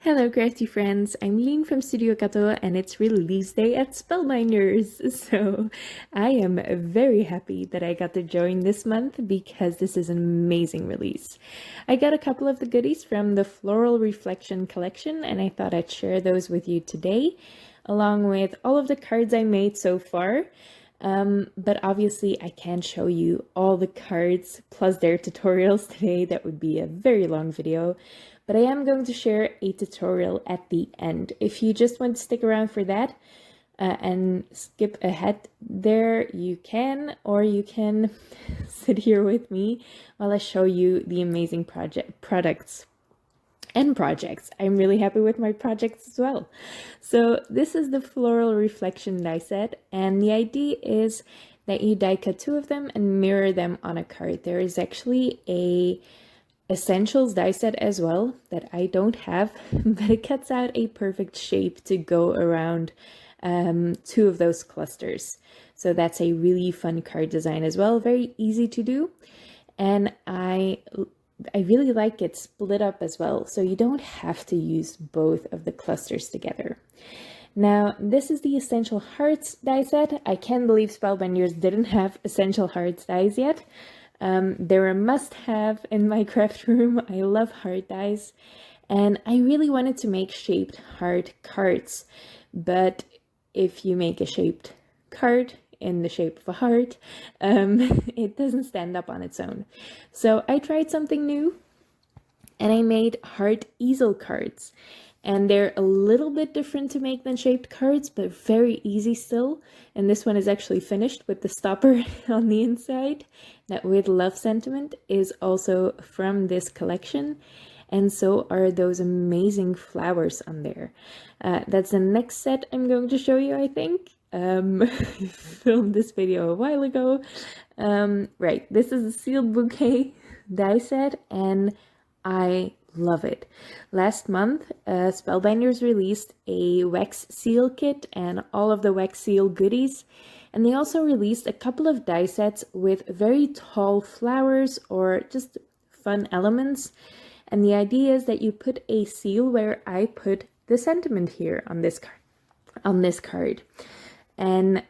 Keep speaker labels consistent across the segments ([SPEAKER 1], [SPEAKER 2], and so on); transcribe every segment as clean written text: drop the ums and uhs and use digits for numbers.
[SPEAKER 1] Hello crafty friends, I'm Lean from Studio Kato and it's release day at Spellbinders. So I am very happy that I got to join this month because this is an amazing release. I got a couple of the goodies from the Floral Reflection Collection and I thought I'd share those with you today, along with all of the cards I made so far. But obviously I can't show you all the cards plus their tutorials today. That would be a very long video. But I am going to share a tutorial at the end. If you just want to stick around for that and skip ahead there, you can, or you can sit here with me while I show you the amazing products and projects. I'm really happy with my projects as well. So this is the Floral Reflection die set, and the idea is that you die cut two of them and mirror them on a card. There is actually a Essentials die set as well that I don't have, but it cuts out a perfect shape to go around two of those clusters. So that's a really fun card design as well, very easy to do. And I really like it split up as well, so you don't have to use both of the clusters together. Now, this is the Essential Hearts die set. I can't believe Spellbinders didn't have Essential Hearts dies yet. They're a must-have in my craft room. I love heart dies, and I really wanted to make shaped heart cards, but if you make a shaped card in the shape of a heart, it doesn't stand up on its own. So I tried something new, and I made heart easel cards. And they're a little bit different to make than shaped cards, but very easy still. And this one is actually finished with the stopper on the inside. That with love sentiment is also from this collection. And so are those amazing flowers on there. That's the next set I'm going to show you, I think. I filmed this video a while ago. Right, this is a sealed bouquet die set, and I love it. Last month, Spellbinders released a wax seal kit and all of the wax seal goodies, and they also released a couple of die sets with very tall flowers or just fun elements. And the idea is that you put a seal where I put the sentiment here on this card. And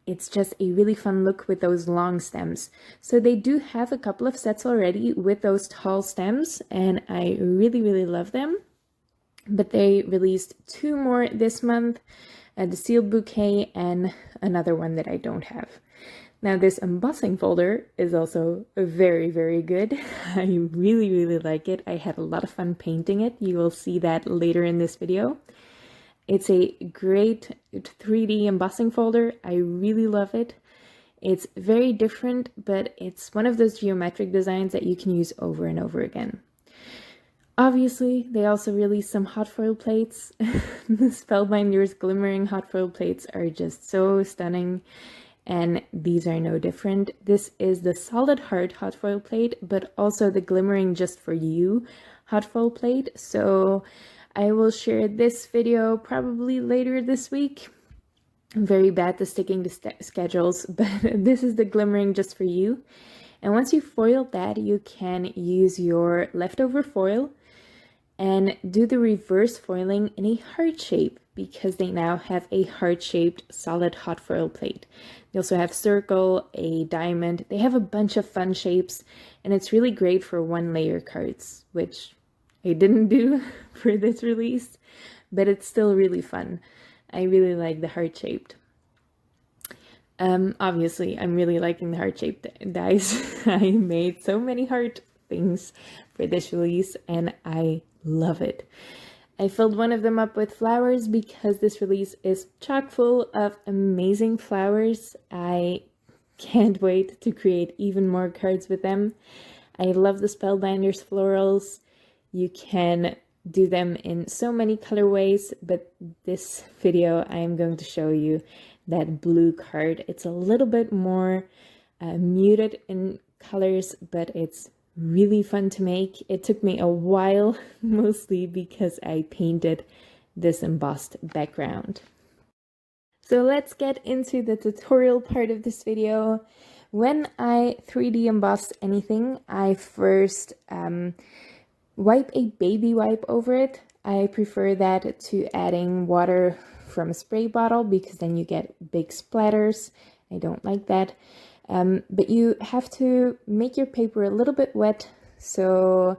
[SPEAKER 1] it's just a really fun look with those long stems. So they do have a couple of sets already with those tall stems, and I really, really love them. But they released two more this month, the sealed bouquet and another one that I don't have. Now this embossing folder is also very, very good. I really, really like it. I had a lot of fun painting it. You will see that later in this video. It's a great 3D embossing folder. I really love it. It's very different, but it's one of those geometric designs that you can use over and over again. Obviously, they also released some hot foil plates. The Spellbinders Glimmering hot foil plates are just so stunning, and these are no different. This is the Solid Heart hot foil plate, but also the Glimmering Just For You hot foil plate. So I will share this video probably later this week. I'm very bad at sticking to schedules, but this is the Glimmering Just For You. And once you foil that, you can use your leftover foil and do the reverse foiling in a heart shape, because they now have a heart-shaped solid hot foil plate. They also have circle, a diamond. They have a bunch of fun shapes, and it's really great for one-layer cards, which I didn't do for this release, but it's still really fun. I really like the heart-shaped. Obviously, I'm really liking the heart-shaped dies. I made so many heart things for this release, and I love it. I filled one of them up with flowers because this release is chock full of amazing flowers. I can't wait to create even more cards with them. I love the Spellbinders florals. You can do them in so many colorways, but this video I am going to show you that blue card. It's a little bit more muted in colors, but it's really fun to make. It took me a while, mostly because I painted this embossed background. So let's get into the tutorial part of this video. When I 3D emboss anything, I first wipe a baby wipe over it. I prefer that to adding water from a spray bottle because then you get big splatters. I don't like that. But you have to make your paper a little bit wet so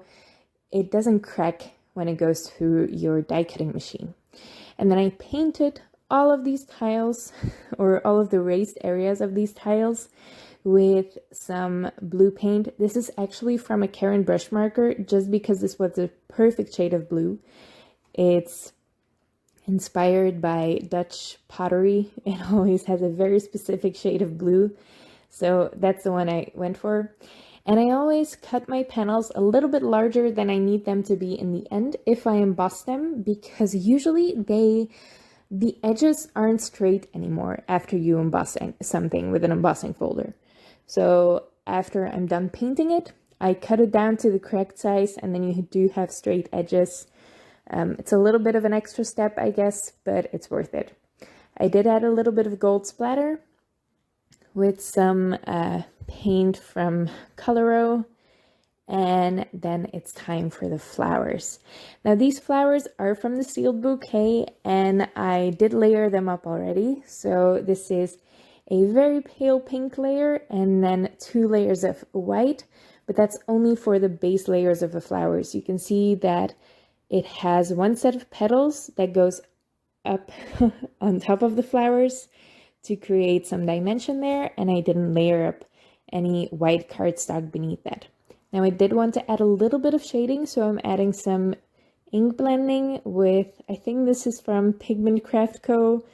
[SPEAKER 1] it doesn't crack when it goes through your die cutting machine. And then I painted all of these tiles, or all of the raised areas of these tiles, with some blue paint. This is actually from a Karen brush marker, just because this was the perfect shade of blue. It's inspired by Dutch pottery. It always has a very specific shade of blue, so that's the one I went for. And I always cut my panels a little bit larger than I need them to be in the end if I emboss them, because usually the edges aren't straight anymore after you emboss something with an embossing folder. So after I'm done painting it, I cut it down to the correct size, and then you do have straight edges. It's a little bit of an extra step, I guess, but it's worth it. I did add a little bit of gold splatter with some paint from Coloro, and then it's time for the flowers. Now these flowers are from the sealed bouquet, and I did layer them up already. So this is a very pale pink layer and then 2 layers of white, but that's only for the base layers of the flowers. You can see that it has one set of petals that goes up on top of the flowers to create some dimension there, and I didn't layer up any white cardstock beneath that. Now I did want to add a little bit of shading, so I'm adding some ink blending with, I think this is from Pigment Craft Co.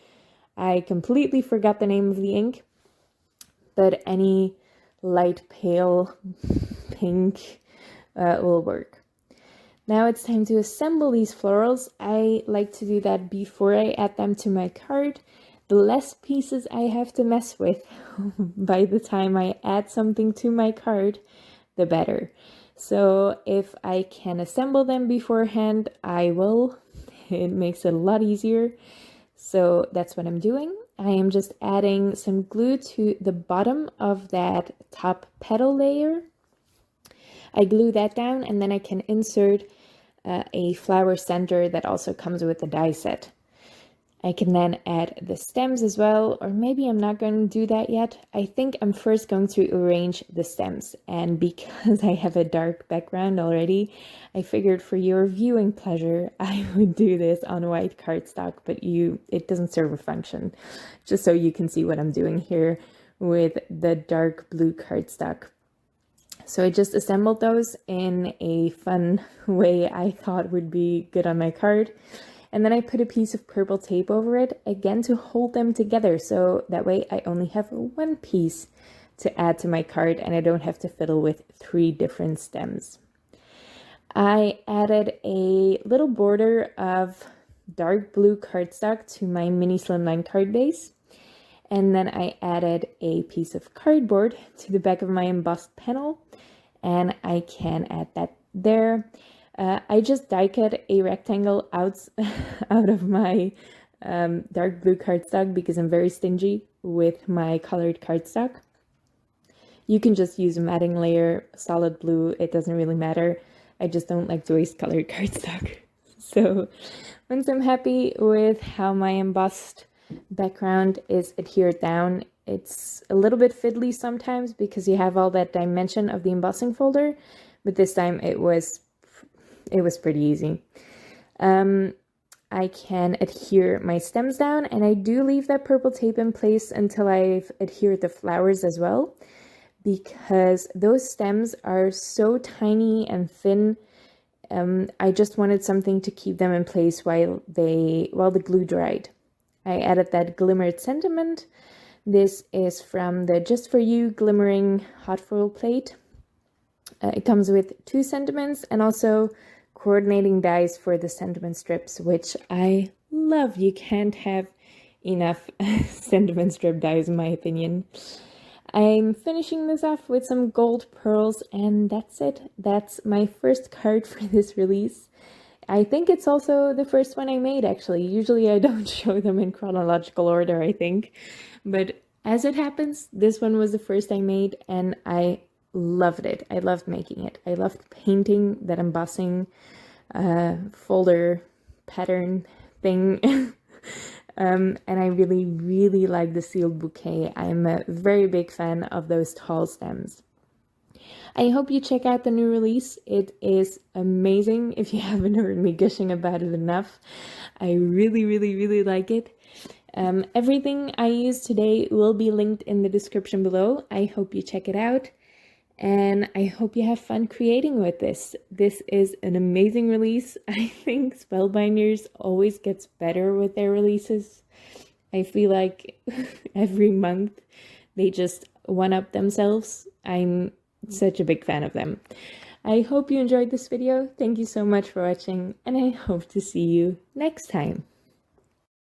[SPEAKER 1] I completely forgot the name of the ink, but any light pale pink will work. Now it's time to assemble these florals. I like to do that before I add them to my card. The less pieces I have to mess with by the time I add something to my card, the better. So if I can assemble them beforehand, I will. It makes it a lot easier. So that's what I'm doing. I am just adding some glue to the bottom of that top petal layer. I glue that down, and then I can insert a flower center that also comes with the die set. I can then add the stems as well, or maybe I'm not going to do that yet. I think I'm first going to arrange the stems, and because I have a dark background already, I figured for your viewing pleasure, I would do this on white cardstock, but it doesn't serve a function, just so you can see what I'm doing here with the dark blue cardstock. So I just assembled those in a fun way I thought would be good on my card. And then I put a piece of purple tape over it, again to hold them together, so that way I only have one piece to add to my card and I don't have to fiddle with 3 different stems. I added a little border of dark blue cardstock to my mini slimline card base. And then I added a piece of cardboard to the back of my embossed panel, and I can add that there. I just die cut a rectangle out of my dark blue cardstock because I'm very stingy with my colored cardstock. You can just use a matting layer, solid blue, it doesn't really matter. I just don't like to waste colored cardstock. So once I'm happy with how my embossed background is adhered down, it's a little bit fiddly sometimes because you have all that dimension of the embossing folder, but this time it was pretty easy. I can adhere my stems down, and I do leave that purple tape in place until I've adhered the flowers as well, because those stems are so tiny and thin. I just wanted something to keep them in place while the glue dried. I added that glimmered sentiment. This is from the Just For You Glimmering hot foil plate. It comes with 2 sentiments and also coordinating dies for the sentiment strips, which I love. You can't have enough sentiment strip dies in my opinion. I'm finishing this off with some gold pearls, and that's it. That's my first card for this release. I think it's also the first one I made, actually. Usually I don't show them in chronological order, I think. But as it happens, this one was the first I made, and I loved it. I loved making it. I loved painting that embossing folder pattern thing. And I really, really like the sealed bouquet. I'm a very big fan of those tall stems. I hope you check out the new release. It is amazing if you haven't heard me gushing about it enough. I really, really, really like it. Everything I use today will be linked in the description below. I hope you check it out. And I hope you have fun creating with this. This is an amazing release. I think Spellbinders always gets better with their releases. I feel like every month they just one-up themselves. I'm such a big fan of them. I hope you enjoyed this video. Thank you so much for watching, and I hope to see you next time.